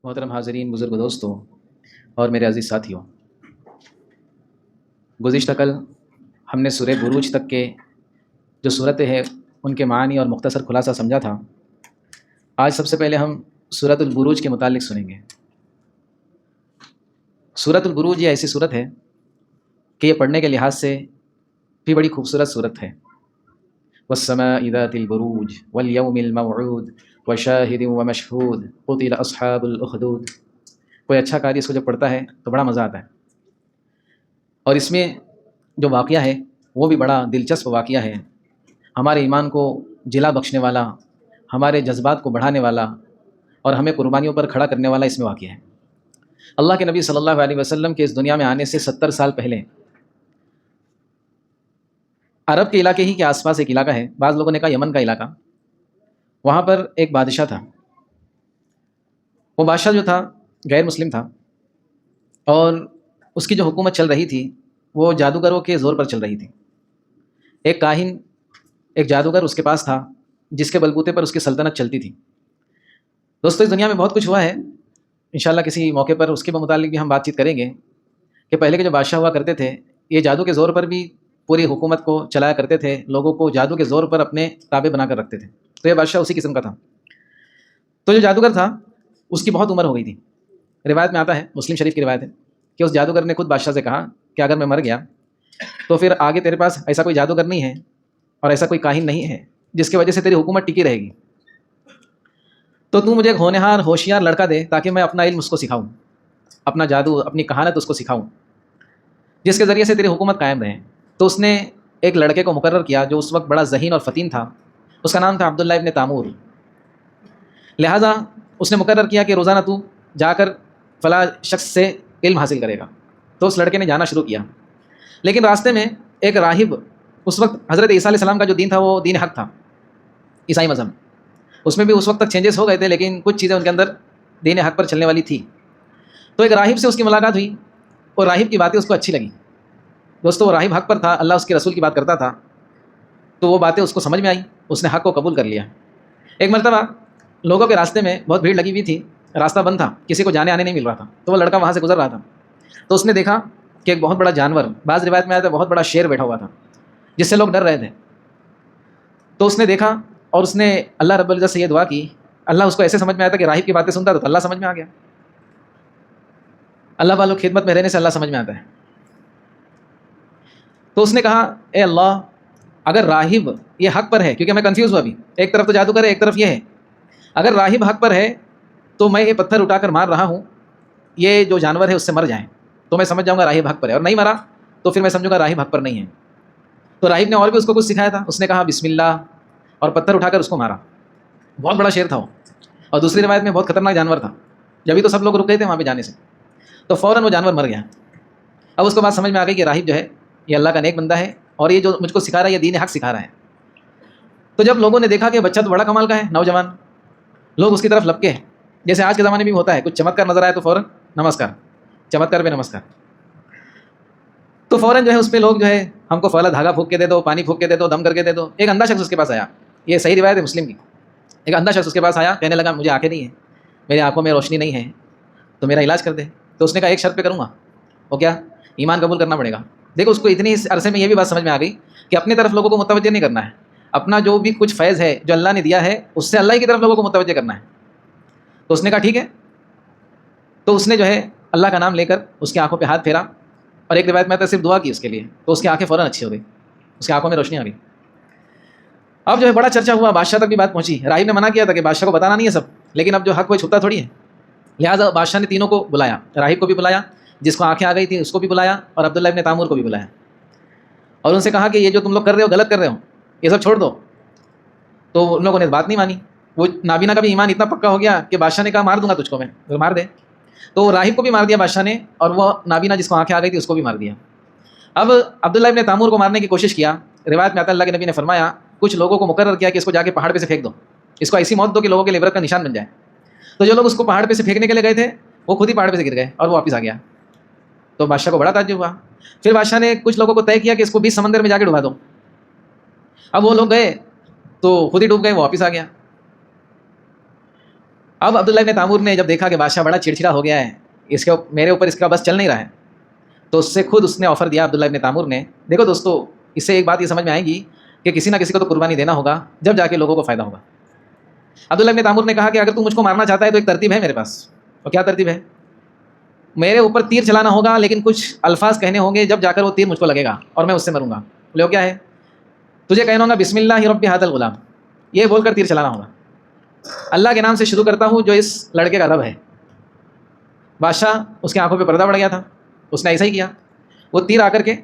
محترم حاضرین، بزرگ دوستوں اور میرے عزیز ساتھیوں، گزشتہ کل ہم نے سورہ بروج تک کے جو صورتیں ہیں ان کے معنی اور مختصر خلاصہ سمجھا تھا۔ آج سب سے پہلے ہم سورۃ البروج کے متعلق سنیں گے۔ سورۃ البروج یہ ایسی صورت ہے کہ یہ پڑھنے کے لحاظ سے بھی بڑی خوبصورت صورت ہے۔ والسماء ذات البروج والیوم الموعود وشاہد ومشہود قتل اصحاب الاخدود۔ کوئی اچھا قاری اس کو جب پڑھتا ہے تو بڑا مزہ آتا ہے، اور اس میں جو واقعہ ہے وہ بھی بڑا دلچسپ واقعہ ہے، ہمارے ایمان کو جلا بخشنے والا، ہمارے جذبات کو بڑھانے والا اور ہمیں قربانیوں پر کھڑا کرنے والا اس میں واقعہ ہے۔ اللہ کے نبی صلی اللہ علیہ وسلم کے اس دنیا میں آنے سے 70 سال پہلے عرب کے علاقے ہی کے آس پاس ایک علاقہ ہے، بعض لوگوں نے کہا یمن کا علاقہ، وہاں پر ایک بادشاہ تھا۔ وہ بادشاہ جو تھا غیر مسلم تھا، اور اس کی جو حکومت چل رہی تھی وہ جادوگروں کے زور پر چل رہی تھی۔ ایک کاہن، ایک جادوگر اس کے پاس تھا جس کے بلبوتے پر اس کی سلطنت چلتی تھی۔ دوستو، اس دنیا میں بہت کچھ ہوا ہے، انشاءاللہ کسی موقع پر اس کے متعلق بھی ہم بات چیت کریں گے کہ پہلے کے جو بادشاہ ہوا کرتے تھے یہ جادو کے زور پر بھی پوری حکومت کو چلایا کرتے تھے، لوگوں کو جادو کے زور پر اپنے تابع بنا کر رکھتے تھے۔ تو یہ بادشاہ اسی قسم کا تھا۔ تو جو جادوگر تھا اس کی بہت عمر ہو گئی تھی۔ روایت میں آتا ہے، مسلم شریف کی روایت ہے کہ اس جادوگر نے خود بادشاہ سے کہا کہ اگر میں مر گیا تو پھر آگے تیرے پاس ایسا کوئی جادوگر نہیں ہے اور ایسا کوئی کاہن نہیں ہے جس کی وجہ سے تیری حکومت ٹکی رہے گی، تو مجھے ایک ہونہار ہوشیار لڑکا دے تاکہ میں اپنا علم اس کو سکھاؤں، اپنا جادو، اپنی کہانت اس کو سکھاؤں، جس کے ذریعے سے تیری حکومت قائم رہے۔ تو اس نے ایک لڑکے کو مقرر کیا جو اس وقت بڑا ذہین اور فتین تھا، اس کا نام تھا عبداللہ ابن تامور۔ لہٰذا اس نے مقرر کیا کہ روزانہ تو جا کر فلاں شخص سے علم حاصل کرے گا۔ تو اس لڑکے نے جانا شروع کیا، لیکن راستے میں ایک راہب، اس وقت حضرت عیسیٰ علیہ السلام کا جو دین تھا وہ دین حق تھا، عیسائی مذہب، اس میں بھی اس وقت تک چینجز ہو گئے تھے لیکن کچھ چیزیں ان کے اندر دین حق پر چلنے والی تھی۔ تو ایک راہب سے اس کی ملاقات ہوئی اور راہب کی باتیں اس کو اچھی لگیں۔ دوستو، وہ راہب حق پر تھا، اللہ اس کے رسول کی بات کرتا تھا، تو وہ باتیں اس کو سمجھ میں آئیں، اس نے حق کو قبول کر لیا۔ ایک مرتبہ لوگوں کے راستے میں بہت بھیڑ لگی ہوئی تھی، راستہ بند تھا، کسی کو جانے آنے نہیں مل رہا تھا، تو وہ لڑکا وہاں سے گزر رہا تھا، تو اس نے دیکھا کہ ایک بہت بڑا جانور، بعض روایت میں آیا تھا بہت بڑا شیر بیٹھا ہوا تھا جس سے لوگ ڈر رہے تھے۔ تو اس نے دیکھا اور اس نے اللہ رب العزت سے یہ دعا کی، اللہ اس کو ایسے سمجھ میں آیا تھا کہ راہب کی باتیں سنتا تو اللہ سمجھ میں آ گیا۔ اللہ والوں کی خدمت میں رہنے سے اللہ سمجھ میں آتا ہے۔ تو اس نے کہا، اے اللہ، اگر راہب یہ حق پر ہے، کیونکہ میں کنفیوز ہوا ابھی، ایک طرف تو جادوگر ہے ایک طرف یہ ہے، اگر راہب حق پر ہے تو میں یہ پتھر اٹھا کر مار رہا ہوں، یہ جو جانور ہے اس سے مر جائیں تو میں سمجھ جاؤں گا راہب حق پر ہے، اور نہیں مرا تو پھر میں سمجھوں گا راہب حق پر نہیں ہے۔ تو راہب نے اور بھی اس کو کچھ سکھایا تھا، اس نے کہا بسم اللہ اور پتھر اٹھا کر اس کو مارا۔ بہت بڑا شیر تھا وہ، اور دوسری روایت میں بہت خطرناک جانور تھا، جبھی تو سب لوگ رک گئے تھے وہاں پہ جانے سے، تو فوراً وہ جانور مر گیا۔ اب اس کو بات سمجھ میں آ گئی کہ راہب جو ہے یہ اللہ کا نیک بندہ ہے اور یہ جو مجھ کو سکھا رہا ہے یہ دین حق سکھا رہا ہے۔ تو جب لوگوں نے دیکھا کہ بچہ تو بڑا کمال کا ہے، نوجوان، لوگ اس کی طرف لپکے، جیسے آج کے زمانے میں بھی ہوتا ہے، کچھ چمتکار نظر آئے تو فوراً نمسکار، چمتکار پہ نمسکار، تو فوراً جو ہے اس پہ لوگ جو ہے ہم کو فولا دھاگا پھونک کے دے دو، پانی پھونک کے دے دو، دم کر کے دے دو۔ ایک اندھا شخص اس کے پاس آیا، یہ صحیح روایت ہے مسلم کی، ایک اندھا شخص اس کے پاس آیا، کہنے لگا مجھے آنکھیں نہیں ہیں، میری آنکھوں میں روشنی نہیں ہے، تو میرا علاج کر دے۔ تو اس نے کہا ایک شرط پہ کروں گا، وہ کیا؟ ایمان قبول کرنا پڑے گا۔ دیکھو، اس کو اتنی اس عرصے میں یہ بھی بات سمجھ میں آ گئی کہ اپنی طرف لوگوں کو متوجہ نہیں کرنا ہے، اپنا جو بھی کچھ فیض ہے جو اللہ نے دیا ہے اس سے اللہ کی طرف لوگوں کو متوجہ کرنا ہے۔ تو اس نے کہا ٹھیک ہے۔ تو اس نے جو ہے اللہ کا نام لے کر اس کی آنکھوں پہ ہاتھ پھیرا، اور ایک روایت میں آتا ہے صرف دعا کی اس کے لیے، تو اس کی آنکھیں فوراً اچھی ہو گئی، اس کی آنکھوں میں روشنی آ گئی۔ اب جو ہے بڑا چرچا ہوا، بادشاہ تک بھی بات پہنچی۔ راہب نے منع کیا تھا کہ بادشاہ کو بتانا نہیں ہے سب، لیکن اب جو حق کوئی چھپتا تھوڑی ہے، لہٰذا بادشاہ نے تینوں کو بلایا، راہب کو بھی بلایا، جس کو آنکھیں آ گئی تھیں اس کو بھی بلایا، اور عبداللہ ابن تامور کو بھی بلایا، اور ان سے کہا کہ یہ جو تم لوگ کر رہے ہو غلط کر رہے ہو، یہ سب چھوڑ دو۔ تو ان لوگوں نے بات نہیں مانی۔ وہ نابینا کا بھی ایمان اتنا پکا ہو گیا کہ بادشاہ نے کہا مار دوں گا تجھ کو میں، مار دے۔ تو راہب کو بھی مار دیا بادشاہ نے، اور وہ نابینا جس کو آنکھیں آ گئی تھی اس کو بھی مار دیا۔ اب عبداللہ ابن تامور کو مارنے کی کوشش کیا، روایت میں آتا ہے اللہ کے نبی نے فرمایا کچھ لوگوں کو مقرر کیا کہ اس کو جا کے پہاڑ پہ سے پھینک دو، اس کو ایسی موت دو کہ لوگوں کے لیے عبرت کا نشان بن جائے۔ تو جو لوگ اس کو پہاڑ پہ سے پھینکنے کے لیے گئے تھے وہ خود ہی پہاڑ پہ سے گر گئے اور وہ واپس آ گیا۔ تو بادشاہ کو بڑا تعجب ہوا۔ پھر بادشاہ نے کچھ لوگوں کو طے کیا کہ اس کو 20 سمندر میں جا کے ڈبا دو۔ اب وہ لوگ گئے تو خود ہی ڈوب گئے، وہ واپس آ گیا۔ اب عبداللہ ابن تامور نے جب دیکھا کہ بادشاہ بڑا چڑچڑا ہو گیا ہے، میرے اوپر اس کا بس چل نہیں رہا ہے، تو اس نے آفر دیا عبداللہ ابن تامور نے. دیکھو دوستو، اس سے ایک بات یہ سمجھ میں آئے گی کہ کسی نہ کسی کو تو قربانی دینا ہوگا، جب جا کے لوگوں کو فائدہ ہوگا. عبداللہ ابن تامور نے کہا کہ اگر تو مجھ کو مارنا چاہتا ہے تو ایک ترتیب ہے میرے پاس. اور کیا ترتیب ہے؟ میرے اوپر تیر چلانا ہوگا، لیکن کچھ الفاظ کہنے ہوں گے جب جا کر وہ تیر مجھ کو لگے گا اور میں اس سے مروں گا. بولے وہ کیا ہے؟ تجھے کہنا ہوگا بسم اللہ رب ھذا الغلام، یہ بول کر تیر چلانا ہوگا. اللہ کے نام سے شروع کرتا ہوں جو اس لڑکے کا رب ہے. بادشاہ اس کی آنکھوں پہ پردہ پڑ گیا تھا، اس نے ایسا ہی کیا. وہ تیر آ کر کے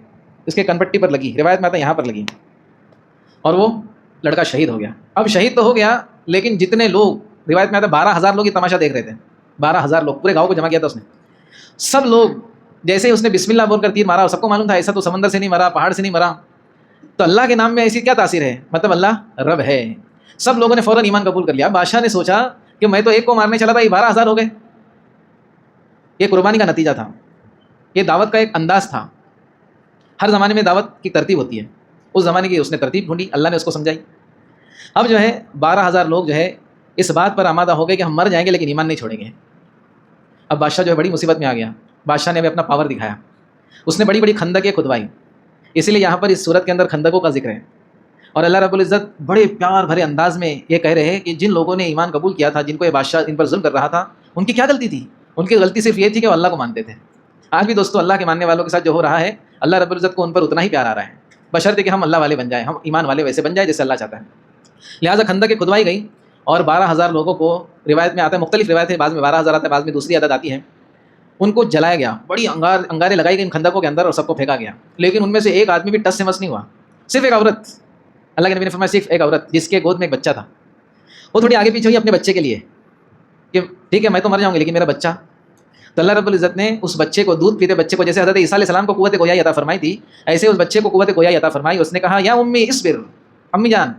اس کے کنپٹی پر لگی، روایت میں آتا ہے یہاں پر لگی، اور وہ لڑکا شہید ہو گیا. اب شہید تو ہو گیا، لیکن جتنے لوگ، روایت میں آتا ہے 12,000 لوگ یہ تماشا دیکھ رہے تھے. 12,000 لوگ، پورے گاؤں کو جمع کیا تھا اس نے. سب لوگ جیسے ہی اس نے بسم اللہ بول کر تیر مارا، سب کو معلوم تھا ایسا تو سمندر سے نہیں مرا، پہاڑ سے نہیں مرا، تو اللہ کے نام میں ایسی کیا تاثیر ہے، مطلب اللہ رب ہے. سب لوگوں نے فوراً ایمان قبول کر لیا. بادشاہ نے سوچا کہ میں تو ایک کو مارنے چلا تھا، یہ 12,000 ہو گئے. یہ قربانی کا نتیجہ تھا، یہ دعوت کا ایک انداز تھا. ہر زمانے میں دعوت کی ترتیب ہوتی ہے، اس زمانے کی اس نے ترتیب ڈھونڈی، اللہ نے اس کو سمجھائی. اب جو ہے 12,000 لوگ جو ہے اس بات پر آمادہ ہو گئے کہ ہم مر جائیں گے لیکن ایمان نہیں چھوڑیں گے. اب بادشاہ جو ہے بڑی مصیبت میں آ گیا. بادشاہ نے بھی اپنا پاور دکھایا، اس نے بڑی بڑی خندقیں کھدوائی. اسی لیے یہاں پر اس صورت کے اندر خندقوں کا ذکر ہے. اور اللہ رب العزت بڑے پیار بھرے انداز میں یہ کہہ رہے ہیں کہ جن لوگوں نے ایمان قبول کیا تھا، جن کو یہ بادشاہ ان پر ظلم کر رہا تھا، ان کی کیا غلطی تھی؟ ان کی غلطی صرف یہ تھی کہ وہ اللہ کو مانتے تھے. آج بھی دوستو اللہ کے ماننے والوں کے ساتھ جو ہو رہا ہے، اللہ رب العزت کو ان پر اتنا ہی پیار آ رہا ہے، بشرطے کہ ہم اللہ والے بن جائیں، ہم ایمان والے ویسے بن جائیں جیسے اللہ چاہتا ہے. لہٰذا خندقیں کھدوائی گئی اور 12,000 لوگوں کو، روایت میں آتا ہے مختلف روایت ہے، بعض میں 12,000 آتا ہے، بعض میں دوسری عدد آتی ہے، ان کو جلایا گیا. بڑی انگارے لگائی گئی ان خندقوں کے اندر اور سب کو پھینکا گیا. لیکن ان میں سے ایک آدمی بھی ٹس سے مس نہیں ہوا، صرف ایک عورت. اللہ کے نبی نے فرمایا صرف ایک عورت جس کے گود میں ایک بچہ تھا، وہ تھوڑی آگے پیچھے ہوئی اپنے بچے کے لیے کہ ٹھیک ہے میں تو مر جاؤں گی لیکن میرا بچہ. تو اللہ رب العزت نے اس بچے کو، دودھ پیتے بچے کو، جیسے حضرت عیسیٰ علیہ السلام کو قوت گویائی عطا فرمائی تھی، ایسے اس بچے کو قوت گویائی عطا فرمائی. اس نے کہا یا امی اصبر، امی جان.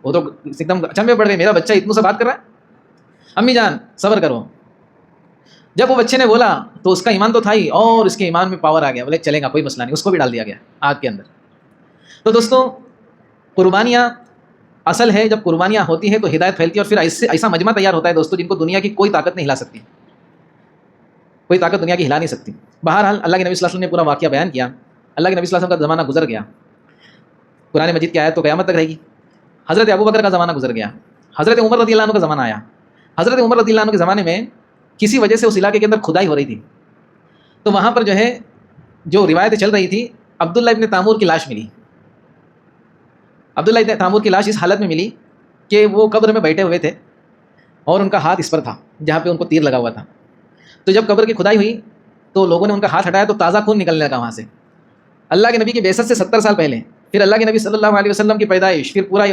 وہ تو ایک دم اچنبھے پڑ گئے، میرا بچہ اتنوں سے بات کر رہا ہے، امی جان صبر کرو. جب وہ بچے نے بولا تو اس کا ایمان تو تھا ہی، اور اس کے ایمان میں پاور آ گیا. بولے چلے گا کوئی مسئلہ نہیں، اس کو بھی ڈال دیا گیا آگ کے اندر. تو دوستو قربانیاں اصل ہے، جب قربانیاں ہوتی ہیں تو ہدایت پھیلتی ہے، اور پھر ایسا مجمع تیار ہوتا ہے دوستو جن کو دنیا کی کوئی طاقت نہیں ہلا سکتی، کوئی طاقت دنیا کی ہلا نہیں سکتی. بہرحال اللہ کے نبی صلی اللہ علیہ وسلم نے پورا واقعہ بیان کیا. اللہ کے نبی صلی اللہ علیہ وسلم کا زمانہ گزر گیا، قرآن مجید کی آیت تو قیامت تک رہے گی. حضرت ابو بکر کا زمانہ گزر گیا، حضرت عمر رضی اللہ عنہ کا زمانہ آیا. حضرت عمر رضی اللہ عنہ کے زمانے میں کسی وجہ سے اس علاقے کے اندر کھدائی ہو رہی تھی، تو وہاں پر جو ہے جو روایتیں چل رہی تھی، عبداللہ ابن تامور کی لاش ملی. عبداللہ ابن تامور کی لاش اس حالت میں ملی کہ وہ قبر میں بیٹھے ہوئے تھے اور ان کا ہاتھ اس پر تھا جہاں پہ ان کو تیر لگا ہوا تھا. تو جب قبر کی کھدائی ہوئی تو لوگوں نے ان کا ہاتھ ہٹایا تو تازہ خون نکلنے لگا وہاں سے. اللہ کے نبی کی بعثت سے 70 سال پہلے، پھر اللہ کے نبی صلی اللہ علیہ وسلم کی پیدائش، پھر پورا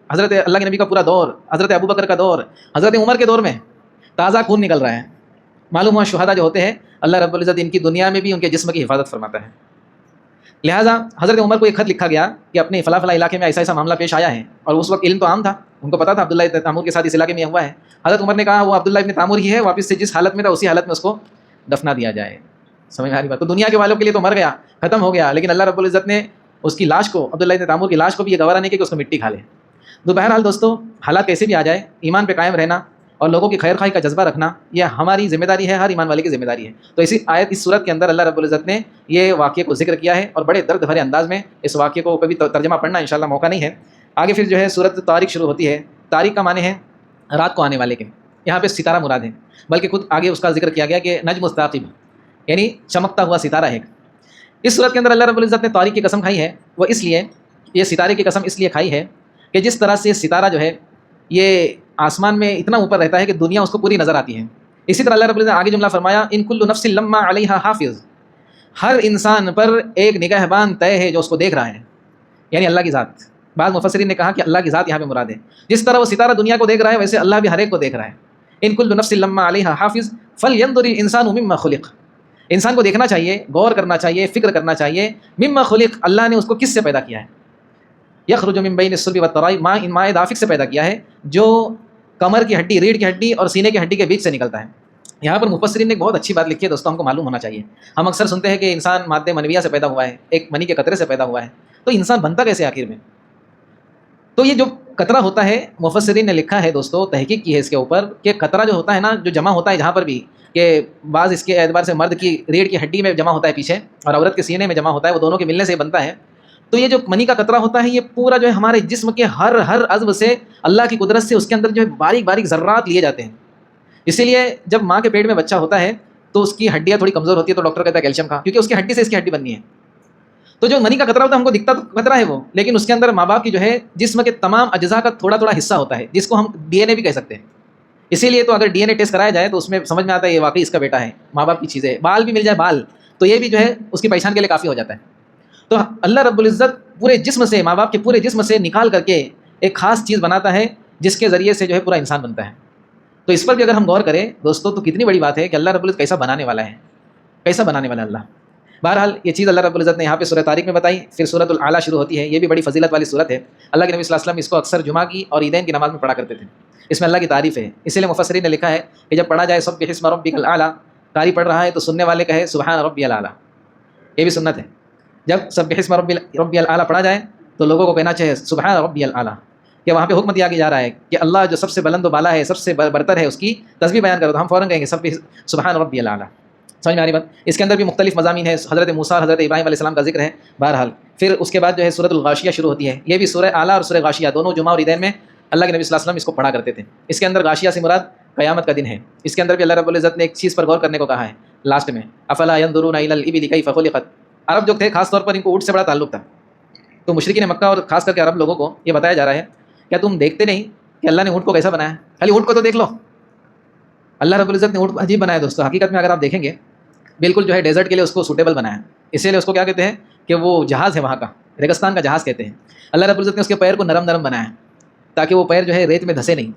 حضرت اللہ کے نبی کا پورا دور، حضرت ابو بکر کا دور، حضرت عمر کے دور میں تازہ خون نکل رہا ہے. معلوم ہوا شہداء جو ہوتے ہیں اللہ رب العزت ان کی دنیا میں بھی ان کے جسم کی حفاظت فرماتا ہے. لہٰذا حضرت عمر کو ایک خط لکھا گیا کہ اپنے فلاں فلاں علاقے میں ایسا ایسا معاملہ پیش آیا ہے، اور اس وقت علم تو عام تھا، ان کو پتا تھا عبداللہ ابن تامور کے ساتھ اس علاقے میں ہوا ہے. حضرت عمر نے کہا وہ عبداللہ ابن تامور ہی ہے، واپس سے جس حالت میں تھا اسی حالت میں اس کو دفنا دیا جائے. سمجھ میں آ رہی بات؟ تو دنیا کے والوں کے لیے تو مر گیا، ختم ہو گیا، لیکن اللہ رب العزت نے اس کی لاش کو، عبداللہ ابن تامور کی لاش کو بھی یہ گوارا نہیں کہ اس کو مٹی کھا لے. تو بہرحال دوستو حالات کیسے بھی آ جائے، ایمان پہ قائم رہنا اور لوگوں کی خیر خواہی کا جذبہ رکھنا یہ ہماری ذمہ داری ہے، ہر ایمان والے کی ذمہ داری ہے. تو اسی آیت، اس صورت کے اندر اللہ رب العزت نے یہ واقعے کو ذکر کیا ہے، اور بڑے درد بھرے انداز میں اس واقعے کو کبھی ترجمہ پڑھنا انشاءاللہ موقع نہیں ہے. آگے پھر جو ہے سورۃ طارق شروع ہوتی ہے. طارق کا معنی ہے رات کو آنے والے کے، یہاں پہ ستارہ مراد ہے، بلکہ خود آگے اس کا ذکر کیا گیا کہ نجم الثاقب، یعنی چمکتا ہوا ستارہ ہے. اس صورت کے اندر اللہ رب العزت نے طارق کی قسم کھائی ہے، وہ اس لیے، یہ ستارے کی قسم اس لیے کھائی ہے کہ جس طرح سے ستارہ جو ہے یہ آسمان میں اتنا اوپر رہتا ہے کہ دنیا اس کو پوری نظر آتی ہے، اسی طرح اللہ رب العزت نے آگے جملہ فرمایا ان کل نفس لما علیہا حافظ، ہر انسان پر ایک نگہبان طے ہے جو اس کو دیکھ رہا ہے، یعنی اللہ کی ذات. بعض مفسرین نے کہا کہ اللہ کی ذات یہاں پہ مراد ہے. جس طرح وہ ستارہ دنیا کو دیکھ رہا ہے ویسے اللہ بھی ہر ایک کو دیکھ رہا ہے. ان کل نفس لما علیہا حافظ فلینظر الانسان مما خلق، انسان کو دیکھنا چاہیے، غور کرنا چاہیے، فکر کرنا چاہیے. مما خلق، اللہ نے اس کو کس سے پیدا کیا ہے؟ یخرج من بین الصلب والترائب، ماء دافق سے پیدا کیا ہے جو کمر کی ہڈی، ریڑھ کی ہڈی اور سینے کی ہڈی کے بیچ سے نکلتا ہے. یہاں پر مفسرین نے ایک بہت اچھی بات لکھی ہے دوستوں، ہم کو معلوم ہونا چاہیے. ہم اکثر سنتے ہیں کہ انسان مادہ منویہ سے پیدا ہوا ہے، ایک منی کے قطرے سے پیدا ہوا ہے، تو انسان بنتا کیسے آخر میں؟ تو یہ جو قطرہ ہوتا ہے، مفسرین نے لکھا ہے دوستو، تحقیق کی ہے اس کے اوپر، کہ قطرہ جو ہوتا ہے نا، جو جمع ہوتا ہے جہاں پر بھی، کہ بعض اس کے اعتبار سے مرد کی ریڑھ کی ہڈی میں جمع ہوتا ہے پیچھے، اور عورت کے سینے میں جمع ہوتا ہے، وہ دونوں کے ملنے سے بنتا ہے. تو یہ جو منی کا قطرہ ہوتا ہے، یہ پورا جو ہے ہمارے جسم کے ہر عضو سے اللہ کی قدرت سے اس کے اندر جو ہے باریک باریک ذرات لیے جاتے ہیں. اسی لیے جب ماں کے پیٹ میں بچہ ہوتا ہے تو اس کی ہڈیاں تھوڑی کمزور ہوتی ہے، تو ڈاکٹر کہتا ہے کیلشیم کھا، کیونکہ اس کی ہڈی سے اس کی ہڈی بننی ہے. تو جو منی کا قطرہ ہوتا ہے ہم کو دکھتا تو قطرہ ہے وہ، لیکن اس کے اندر ماں باپ کی جو ہے جسم کے تمام اجزاء کا تھوڑا تھوڑا حصہ ہوتا ہے، جس کو ہم ڈی این اے بھی کہہ سکتے ہیں. اسی لیے تو اگر ڈی این اے ٹیسٹ کرایا جائے تو اس میں سمجھ میں آتا ہے یہ واقعی اس کا بیٹا ہے. ماں باپ کی چیزیں، بال بھی مل جائے بال، تو یہ بھی جو ہے اس کی پہچان کے لیے کافی ہو جاتا ہے. تو اللہ رب العزت پورے جسم سے، ماں باپ کے پورے جسم سے نکال کر کے ایک خاص چیز بناتا ہے، جس کے ذریعے سے جو ہے پورا انسان بنتا ہے. تو اس پر بھی اگر ہم غور کریں دوستو تو کتنی بڑی بات ہے کہ اللہ رب العزت کیسا بنانے والا ہے، کیسا بنانے والا اللہ. بہرحال یہ چیز اللہ رب العزت نے یہاں پہ سورہ طارق میں بتائی. پھر سورۃ الاعلیٰ شروع ہوتی ہے، یہ بھی بڑی فضیلت والی سورت ہے. اللہ کے نبی صلی اللہ علیہ وسلم اس کو اکثر جمعہ کی اور عیدین کی نماز میں پڑھا کرتے تھے. اس میں اللہ کی تعریف ہے، اسی لیے مفسرین نے لکھا ہے کہ جب پڑھا جائے سبح اسم ربک الاعلیٰ، قاری پڑھ رہا ہے تو سننے والے کہے سبحان ربی الاعلیٰ. یہ بھی سنت ہے، جب سبح اسم ربی الاعلیٰ پڑھا جائے تو لوگوں کو کہنا چاہیے سبحان ربی الاعلیٰ، کہ وہاں پہ حکم دیا جا رہا ہے کہ اللہ جو سب سے بلند و بالا ہے، سب سے برتر ہے، اس کی تسبیح بیان کرو. تو ہم فوراً کہیں گے سبحان ربی الاعلیٰ. سمجھ میں آ رہی بات؟ اس کے اندر بھی مختلف مضامین ہیں، حضرت موسیٰ اور حضرت ابراہیم علیہ السلام کا ذکر ہے. بہرحال پھر اس کے بعد جو ہے سورۃ الغاشیہ شروع ہوتی ہے. یہ بھی سورہ اعلیٰ اور سورہ غاشیہ دونوں جمعہ اور عیدین میں اللہ کے نبی صلی اللہ علیہ وسلم اس کو پڑھا کرتے تھے. اس کے اندر غاشیہ سے مراد قیامت کا دن ہے. اس کے اندر بھی اللہ رب العزت نے ایک چیز پر غور کرنے کو کہا ہے لاسٹ میں، افلا ينظرون الى الابل كيف خلقت. عرب جو تھے خاص طور پر ان کو اونٹ سے بڑا تعلق تھا، تو مشرکین مکہ اور خاص کر کے عرب لوگوں کو یہ بتایا جا رہا ہے کیا تم دیکھتے نہیں کہ اللہ نے اونٹ کو کیسا بنایا ہے، خالی اونٹ کو تو دیکھ لو. اللہ رب العزت نے اونٹ کو عجیب بنایا دوستو. حقیقت میں اگر آپ دیکھیں گے بالکل جو ہے ڈیزرٹ کے لیے اس کو سوٹیبل بنایا، اسی لیے اس کو کیا کہتے ہیں کہ وہ جہاز ہے، وہاں کا ریگستان کا جہاز کہتے ہیں. اللہ رب العزت نے اس کے پیر کو نرم نرم بنایا تاکہ وہ پیر جو ہے ریت میں دھسے نہیں.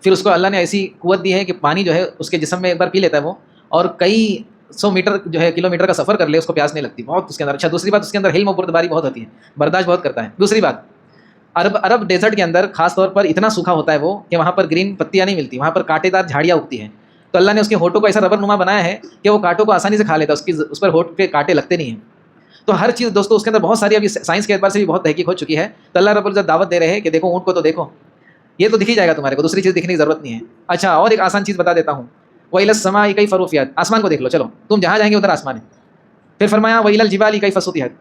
پھر اس کو اللہ نے ایسی قوت دی ہے کہ پانی جو ہے اس کے جسم میں ایک بار پی لیتا ہے وہ، اور کئی 100 میٹر جو ہے کلومیٹر کا سفر کر لے اس کو پیاس نہیں لگتی بہت اس کے اندر. اچھا دوسری بات، اس کے اندر حلم و بردباری بہت ہوتی ہے، برداشت بہت کرتا ہے. دوسری بات، عرب ڈیزرٹ کے اندر خاص طور پر اتنا سوکھا ہوتا ہے وہ کہ وہاں پر گرین پتیاں نہیں ملتی، وہاں پر کانٹے دار جھاڑیاں اگتی ہیں. تو اللہ نے اس کے ہونٹوں کو ایسا ربر نما بنایا ہے کہ وہ کانٹوں کو آسانی سے کھا لیتا ہے، اس پر ہونٹ پہ کانٹے لگتے نہیں ہیں. تو ہر چیز دوستو اس کے اندر بہت ساری ابھی سائنس کے اعتبار سے بھی بہت تحقیق ہو چکی ہے. تو اللہ رب العزت دعوت دے رہے ہیں کہ دیکھو اونٹ کو تو دیکھو، یہ تو دکھ ہی جائے گا تمہارے کو، دوسری چیز دکھنے کی ضرورت نہیں ہے. اچھا اور ایک آسان چیز بتا دیتا ہوں، وَإِلَى السَّمَاءِ كَيْفَ رُفِعَتْ. آسمان کو دیکھ لو، چلو تم جہاں جائیں گے ادھر آسمان ہے. پھر فرمایا وَإِلَى الْجِبَالِ كَيْفَ سُطِحَتْ.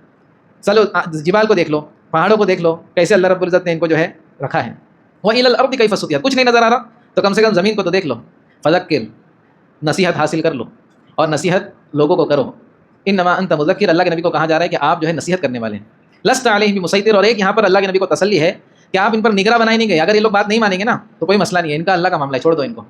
چلو جبال کو دیکھ لو، پہاڑوں کو دیکھ لو، کیسے اللہ رب العزت نے ان کو جو ہے رکھا ہے. وَإِلَى الْأَرْضِ كَيْفَ سُطِحَتْ. کچھ نہیں نظر آ رہا تو کم سے کم زمین کو تو دیکھ لو. فذکر، نصیحت حاصل کر لو اور نصیحت لوگوں کو کرو. انما انت مذکر، اللہ کے نبی کو کہا جا رہا ہے کہ آپ جو ہے نصیحت کرنے والے ہیں. لست علیہم بمسیطر. اور ایک یہاں پر اللہ کے نبی کو تسلی ہے کہ آپ ان پر نگراں بنائے نہیں گئے. اگر یہ لوگ بات نہیں مانیں گے نا تو کوئی مسئلہ نہیں ہے، ان کا اللہ کا معاملہ ہے، چھوڑ دو ان کو،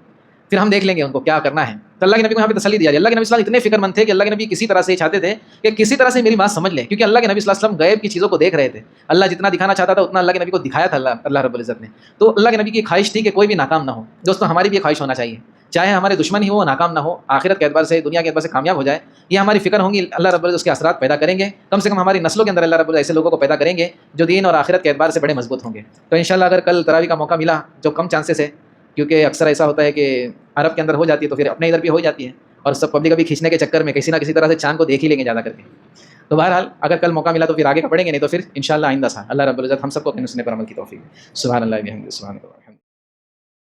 پھر ہم دیکھ لیں گے ان کو کیا کرنا ہے. تو اللہ کے نبی کو یہاں پہ تسلی دیا جائے. اللہ کے نبی صلی اللہ علیہ وسلم اتنے فکر مند تھے کہ اللہ کے نبی کسی طرح سے یہ چاہتے تھے کہ کسی طرح سے میری بات سمجھ لیں، کیونکہ اللہ کے نبی صلی اللہ علیہ وسلم غیب کی چیزوں کو دیکھ رہے تھے. اللہ جتنا دکھانا چاہتا تھا اتنا اللہ کے نبی کو دکھایا تھا اللہ رب العزت نے. تو اللہ کے نبی کی خواہش تھی کہ کوئی بھی ناکام نہ ہو. دوستو ہماری بھی یہ خواہش ہونا چاہیے، چاہے ہمارے دشمن ہی ہو وہ ناکام نہ ہو، آخرت کے اعتبار سے دنیا کے اعتبار سے کامیاب ہو جائے. یہ ہماری فکر ہوں گی، اللہ رب العزت اس کے اثرات پیدا کریں گے. کم سے کم ہماری نسلوں کے اندر اللہ رب العزت ایسے لوگوں کو پیدا کریں گے جو دین اور آخرت کے اعتبار سے بڑے مضبوط ہوں گے. تو انشاءاللہ اگر کل تراویح کا موقع ملا، جو کم چانسز ہے کیونکہ اکثر ایسا ہوتا ہے کہ عرب کے اندر ہو جاتی ہے تو پھر اپنے ادھر بھی ہو جاتی ہے، اور سب پبلک ابھی کھینچنے کے چکر میں کسی نہ کسی طرح سے چاند کو دیکھ ہی لیں گے زیادہ کر کے. تو بہرحال اگر کل موقع ملا تو پھر آگے کا پڑھیں گے، نہیں تو پھر انشاءاللہ آئندہ سال اللہ رب العزت ہم سب کو اپنے سننے پر عمل کی توفیق. سبحان اللہ وبحمدہ، سبحان اللہ.